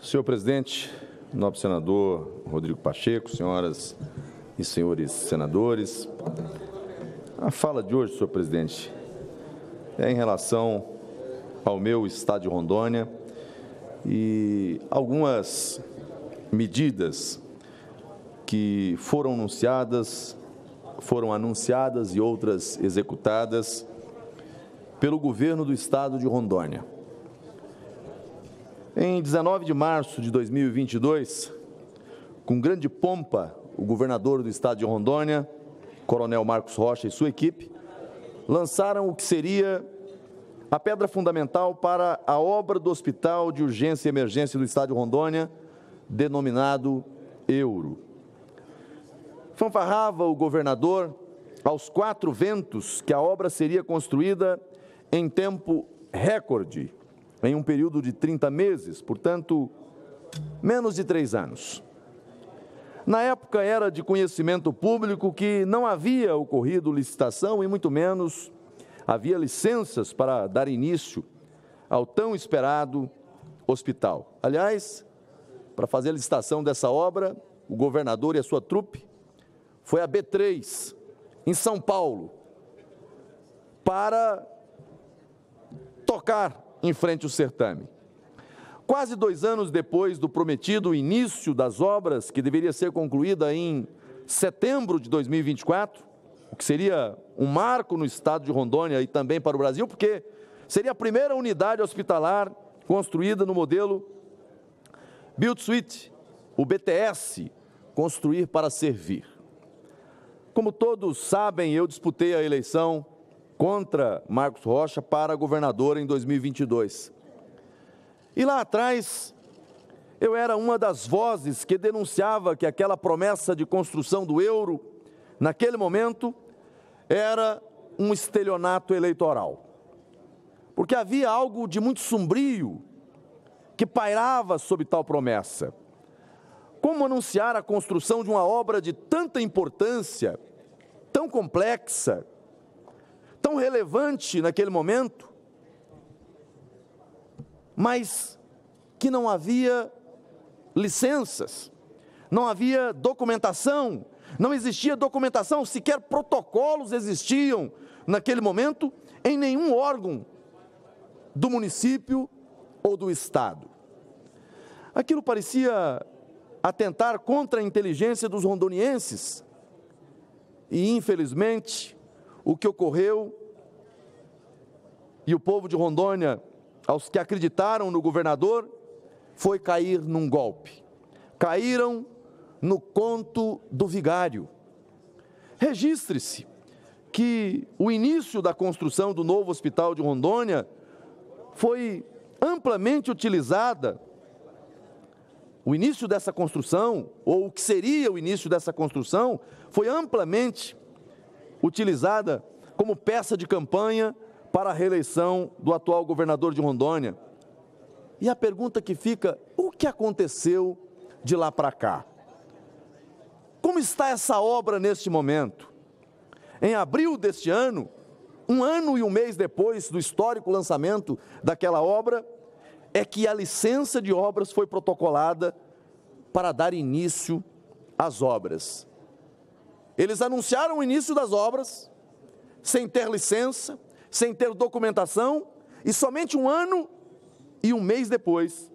Senhor presidente, nobre senador Rodrigo Pacheco, senhoras e senhores senadores, a fala de hoje, senhor presidente, é em relação ao meu estado de Rondônia e algumas medidas que foram anunciadas e outras executadas pelo governo do estado de Rondônia. Em 19 de março de 2022, com grande pompa, o governador do estado de Rondônia, Coronel Marcos Rocha e sua equipe, lançaram o que seria a pedra fundamental para a obra do Hospital de Urgência e Emergência do estado de Rondônia, denominado EURO. Fanfarrava o governador aos quatro ventos que a obra seria construída em tempo recorde, em um período de 30 meses, portanto, menos de 3 anos. Na época era de conhecimento público que não havia ocorrido licitação e muito menos havia licenças para dar início ao tão esperado hospital. Aliás, para fazer a licitação dessa obra, o governador e a sua trupe foi a B3, em São Paulo, para tocar em frente ao certame. Quase 2 anos depois do prometido início das obras, que deveria ser concluída em setembro de 2024, o que seria um marco no estado de Rondônia e também para o Brasil, porque seria a primeira unidade hospitalar construída no modelo Build Suite, o BTS, construir para servir. Como todos sabem, eu disputei a eleição contra Marcos Rocha para governador em 2022. E lá atrás, eu era uma das vozes que denunciava que aquela promessa de construção do euro, naquele momento, era um estelionato eleitoral. Porque havia algo de muito sombrio que pairava sobre tal promessa. Como anunciar a construção de uma obra de tanta importância, tão complexa, tão relevante naquele momento, mas que não havia licenças, não havia documentação, não existia documentação, sequer protocolos existiam naquele momento em nenhum órgão do município ou do estado. Aquilo parecia atentar contra a inteligência dos rondonienses e, infelizmente, o que ocorreu, e o povo de Rondônia, aos que acreditaram no governador, foi cair num golpe. Caíram no conto do vigário. Registre-se que o início da construção do novo hospital de Rondônia foi amplamente utilizada. O início dessa construção, ou o que seria o início dessa construção, foi amplamente utilizada como peça de campanha para a reeleição do atual governador de Rondônia. E a pergunta que fica, o que aconteceu de lá para cá? Como está essa obra neste momento? Em abril deste ano, 1 ano e 1 mês depois do histórico lançamento daquela obra, é que a licença de obras foi protocolada para dar início às obras. Eles anunciaram o início das obras, sem ter licença, sem ter documentação, e somente 1 ano e 1 mês depois,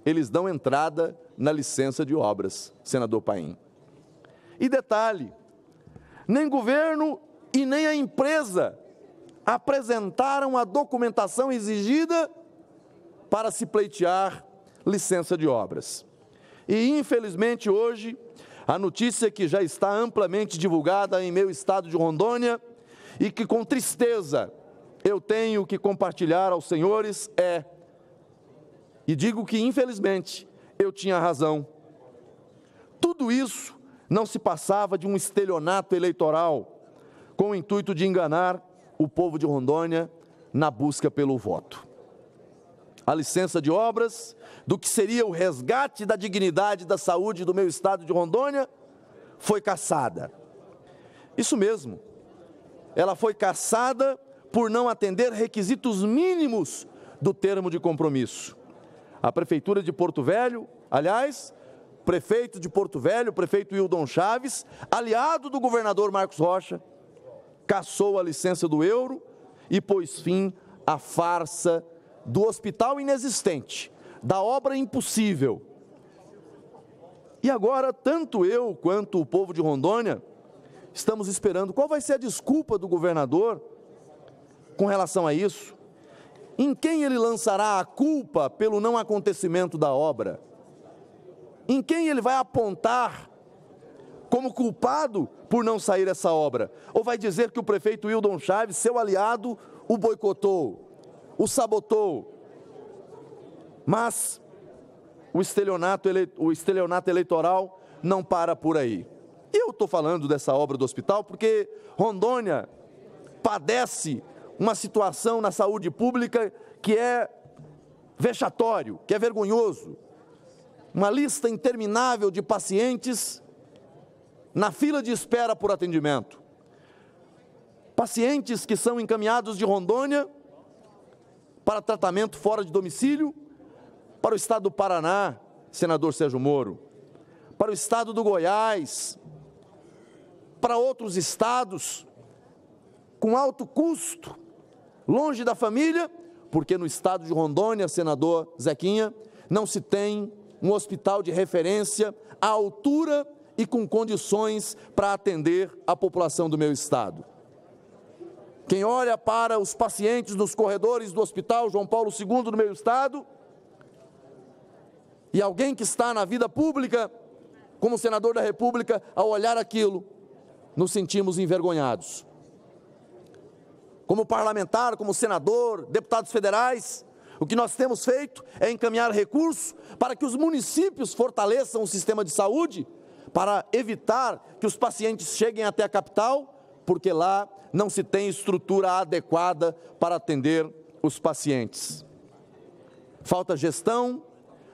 eles dão entrada na licença de obras, senador Paim. E detalhe, nem governo e nem a empresa apresentaram a documentação exigida para se pleitear licença de obras. E, infelizmente, hoje, a notícia que já está amplamente divulgada em meu estado de Rondônia e que, com tristeza, eu tenho que compartilhar aos senhores e digo que, infelizmente, eu tinha razão. Tudo isso não se passava de um estelionato eleitoral com o intuito de enganar o povo de Rondônia na busca pelo voto. A licença de obras, do que seria o resgate da dignidade da saúde do meu estado de Rondônia, foi cassada. Isso mesmo, ela foi cassada por não atender requisitos mínimos do termo de compromisso. A Prefeitura de Porto Velho, aliás, prefeito de Porto Velho, o prefeito Hildon Chaves, aliado do governador Marcos Rocha, cassou a licença do euro e pôs fim à farsa do hospital inexistente, da obra impossível. E agora, tanto eu quanto o povo de Rondônia estamos esperando qual vai ser a desculpa do governador com relação a isso. Em quem ele lançará a culpa pelo não acontecimento da obra? Em quem ele vai apontar como culpado por não sair essa obra? Ou vai dizer que o prefeito Hildon Chaves, seu aliado, o boicotou, o sabotou? Mas o estelionato eleitoral não para por aí. Eu estou falando dessa obra do hospital porque Rondônia padece uma situação na saúde pública que é vexatório, que é vergonhoso. Uma lista interminável de pacientes na fila de espera por atendimento. Pacientes que são encaminhados de Rondônia para tratamento fora de domicílio, para o estado do Paraná, senador Sérgio Moro, para o estado do Goiás, para outros estados, com alto custo, longe da família, porque no estado de Rondônia, senador Zequinha, não se tem um hospital de referência à altura e com condições para atender a população do meu estado. Quem olha para os pacientes nos corredores do Hospital João Paulo II do meu estado, e alguém que está na vida pública, como senador da República, ao olhar aquilo, nos sentimos envergonhados. Como parlamentar, como senador, deputados federais, o que nós temos feito é encaminhar recursos para que os municípios fortaleçam o sistema de saúde, para evitar que os pacientes cheguem até a capital, porque lá não se tem estrutura adequada para atender os pacientes. Falta gestão,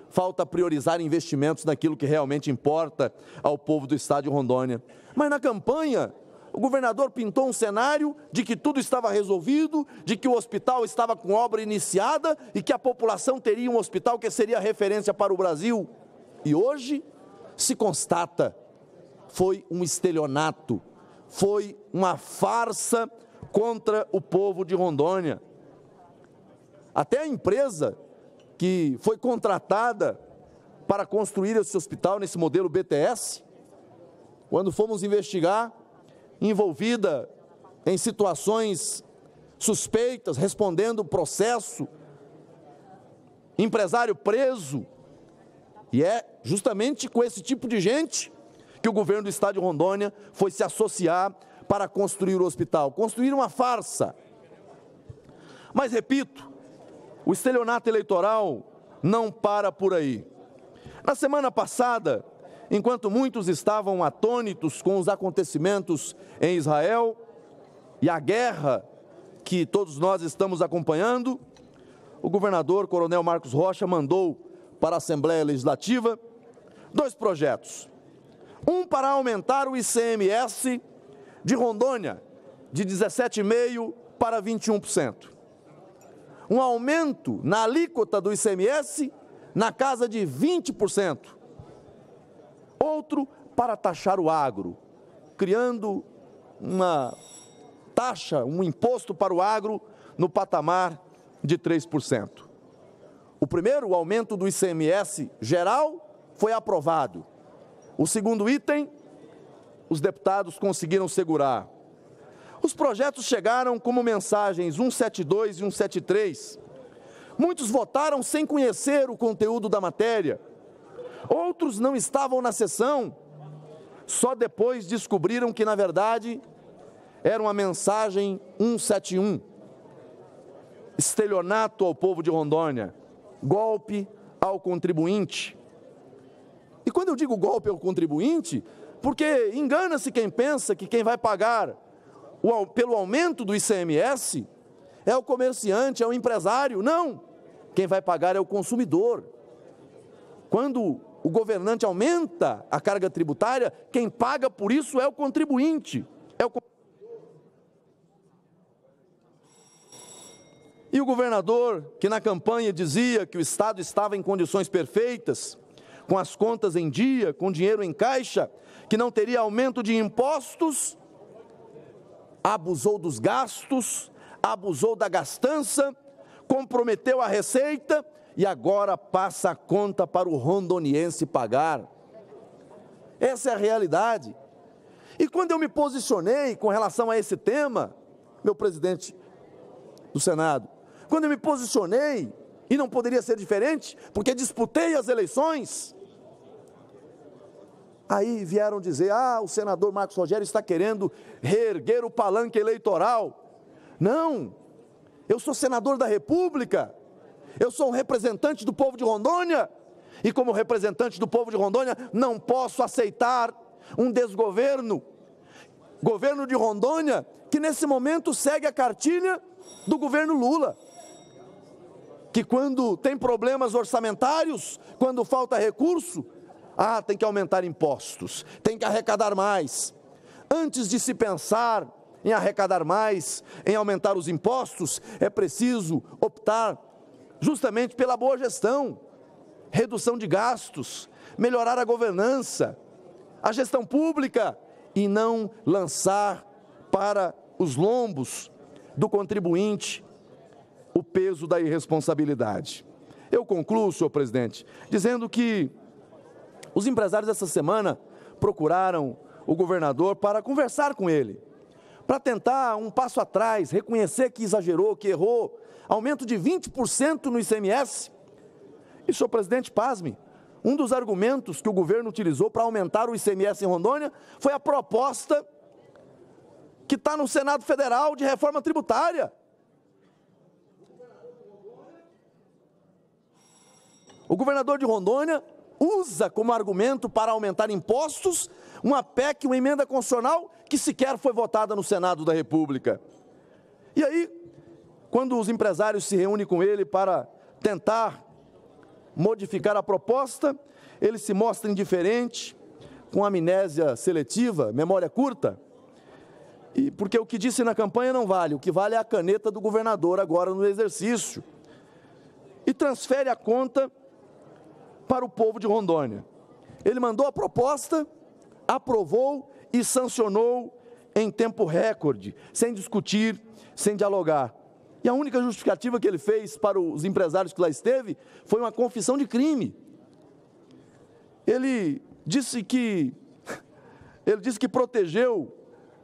falta priorizar investimentos naquilo que realmente importa ao povo do estado de Rondônia. Mas na campanha, o governador pintou um cenário de que tudo estava resolvido, de que o hospital estava com obra iniciada e que a população teria um hospital que seria referência para o Brasil. E hoje se constata, foi um estelionato, foi uma farsa contra o povo de Rondônia. Até a empresa que foi contratada para construir esse hospital nesse modelo BTS, quando fomos investigar, envolvida em situações suspeitas, respondendo processo, empresário preso, e é justamente com esse tipo de gente que o governo do estado de Rondônia foi se associar para construir o hospital, construir uma farsa. Mas repito, o estelionato eleitoral não para por aí. Na semana passada, enquanto muitos estavam atônitos com os acontecimentos em Israel e a guerra que todos nós estamos acompanhando, o governador Coronel Marcos Rocha mandou para a Assembleia Legislativa 2 projetos. Um para aumentar o ICMS de Rondônia de 17,5% para 21%. Um aumento na alíquota do ICMS na casa de 20%. Outro para taxar o agro, criando uma taxa, um imposto para o agro no patamar de 3%. O primeiro, o aumento do ICMS geral, foi aprovado. O segundo item, os deputados conseguiram segurar. Os projetos chegaram como mensagens 172 e 173. Muitos votaram sem conhecer o conteúdo da matéria. Outros não estavam na sessão. Só depois descobriram que, na verdade, era uma mensagem 171. Estelionato ao povo de Rondônia. Golpe ao contribuinte. E quando eu digo golpe ao contribuinte, porque engana-se quem pensa que quem vai pagar pelo aumento do ICMS é o comerciante, é o empresário. Não! Quem vai pagar é o consumidor. Quando o governante aumenta a carga tributária, quem paga por isso é o contribuinte. E o governador, que na campanha dizia que o Estado estava em condições perfeitas, com as contas em dia, com dinheiro em caixa, que não teria aumento de impostos, abusou dos gastos, abusou da gastança, comprometeu a receita e agora passa a conta para o rondoniense pagar. Essa é a realidade. E quando eu me posicionei com relação a esse tema, meu presidente do Senado, quando eu me posicionei, e não poderia ser diferente, porque disputei as eleições, aí vieram dizer, o senador Marcos Rogério está querendo reerguer o palanque eleitoral. Não, eu sou senador da República, eu sou um representante do povo de Rondônia, e como representante do povo de Rondônia, não posso aceitar um desgoverno, governo de Rondônia, que nesse momento segue a cartilha do governo Lula, que quando tem problemas orçamentários, quando falta recurso, tem que aumentar impostos, tem que arrecadar mais. Antes de se pensar em arrecadar mais, em aumentar os impostos, é preciso optar justamente pela boa gestão, redução de gastos, melhorar a governança, a gestão pública e não lançar para os lombos do contribuinte o peso da irresponsabilidade. Eu concluo, senhor presidente, dizendo que os empresários essa semana procuraram o governador para conversar com ele, para tentar um passo atrás, reconhecer que exagerou, que errou, aumento de 20% no ICMS. E, senhor presidente, pasme, um dos argumentos que o governo utilizou para aumentar o ICMS em Rondônia foi a proposta que está no Senado Federal de reforma tributária. O governador de Rondônia usa como argumento para aumentar impostos uma PEC, uma emenda constitucional que sequer foi votada no Senado da República. E aí, quando os empresários se reúnem com ele para tentar modificar a proposta, ele se mostra indiferente, com amnésia seletiva, memória curta, e porque o que disse na campanha não vale, o que vale é a caneta do governador agora no exercício, e transfere a conta para o povo de Rondônia. Ele mandou a proposta, aprovou e sancionou em tempo recorde, sem discutir, sem dialogar. E a única justificativa que ele fez para os empresários que lá esteve foi uma confissão de crime. Ele disse que protegeu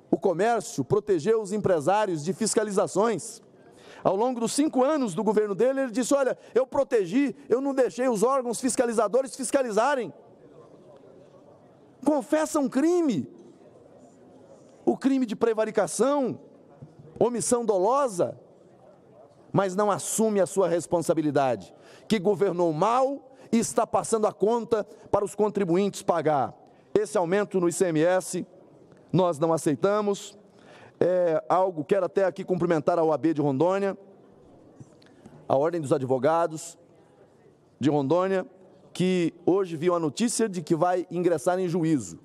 o comércio, protegeu os empresários de fiscalizações. Ao longo dos 5 anos do governo dele, ele disse, olha, eu protegi, eu não deixei os órgãos fiscalizadores fiscalizarem. Confessa um crime, o crime de prevaricação, omissão dolosa, mas não assume a sua responsabilidade, que governou mal e está passando a conta para os contribuintes pagar. Esse aumento no ICMS nós não aceitamos, quero até aqui cumprimentar a OAB de Rondônia, a Ordem dos Advogados de Rondônia, que hoje viu a notícia de que vai ingressar em juízo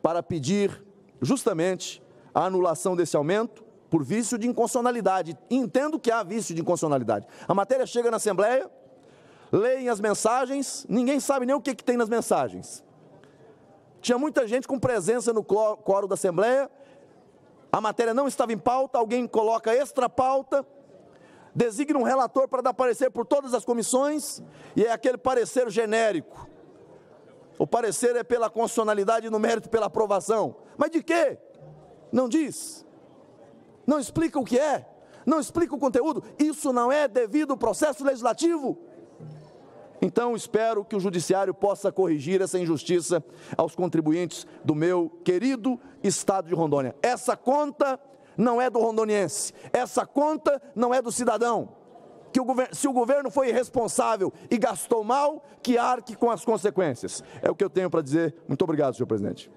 para pedir justamente a anulação desse aumento por vício de inconstitucionalidade. Entendo que há vício de inconstitucionalidade. A matéria chega na Assembleia, leem as mensagens, ninguém sabe nem o que tem nas mensagens. Tinha muita gente com presença no quórum da Assembleia, a matéria não estava em pauta, alguém coloca extra pauta, designa um relator para dar parecer por todas as comissões, e é aquele parecer genérico. O parecer é pela constitucionalidade e no mérito pela aprovação. Mas de quê? Não diz. Não explica o que é, não explica o conteúdo. Isso não é devido ao processo legislativo. Então, espero que o Judiciário possa corrigir essa injustiça aos contribuintes do meu querido Estado de Rondônia. Essa conta não é do rondoniense, essa conta não é do cidadão. Se o governo foi irresponsável e gastou mal, que arque com as consequências. É o que eu tenho para dizer. Muito obrigado, senhor presidente.